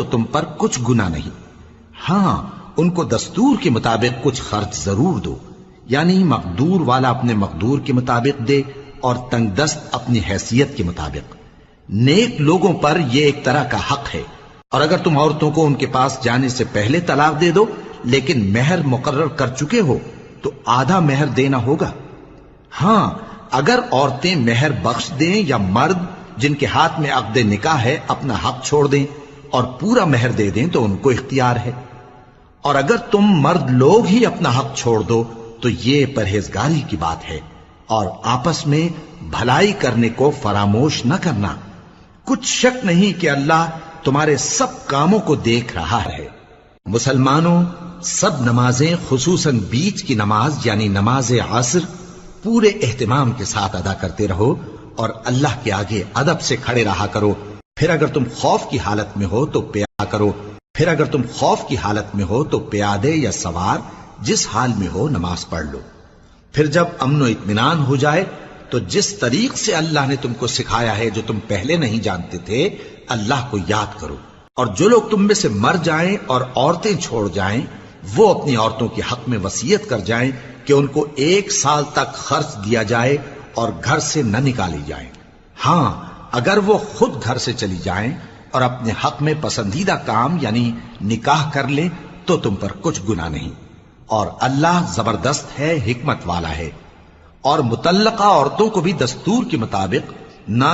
تو تم پر کچھ گناہ نہیں۔ ہاں ان کو دستور کے مطابق کچھ خرچ ضرور دو، یعنی مقدور والا اپنے مقدور کے مطابق دے اور تنگ دست اپنی حیثیت کے مطابق۔ نیک لوگوں پر یہ ایک طرح کا حق ہے۔ اور اگر تم عورتوں کو ان کے پاس جانے سے پہلے طلاق دے دو لیکن مہر مقرر کر چکے ہو تو آدھا مہر دینا ہوگا۔ ہاں اگر عورتیں مہر بخش دیں یا مرد جن کے ہاتھ میں عقد نکاح ہے اپنا حق چھوڑ دیں اور پورا مہر دے دیں تو ان کو اختیار ہے۔ اور اگر تم مرد لوگ ہی اپنا حق چھوڑ دو تو یہ پرہیزگاری کی بات ہے، اور آپس میں بھلائی کرنے کو فراموش نہ کرنا۔ کچھ شک نہیں کہ اللہ تمہارے سب کاموں کو دیکھ رہا ہے۔ مسلمانوں، سب نمازیں خصوصاً بیچ کی نماز یعنی نماز عصر پورے اہتمام کے ساتھ ادا کرتے رہو اور اللہ کے آگے ادب سے کھڑے رہا کرو۔ پھر اگر تم خوف کی حالت میں ہو تو پیادے یا سوار جس حال میں ہو نماز پڑھ لو۔ پھر جب امن و اطمینان ہو جائے تو جس طریق سے اللہ نے تم کو سکھایا ہے جو تم پہلے نہیں جانتے تھے اللہ کو یاد کرو۔ اور جو لوگ تم میں سے مر جائیں اور عورتیں چھوڑ جائیں وہ اپنی عورتوں کے حق میں وصیت کر جائیں کہ ان کو 1 سال تک خرچ دیا جائے اور گھر سے نہ نکالی جائیں۔ ہاں اگر وہ خود گھر سے چلی جائیں اور اپنے حق میں پسندیدہ کام یعنی نکاح کر لیں تو تم پر کچھ گناہ نہیں، اور اللہ زبردست ہے، حکمت والا ہے۔ اور مطلقہ عورتوں کو بھی دستور کے مطابق نہ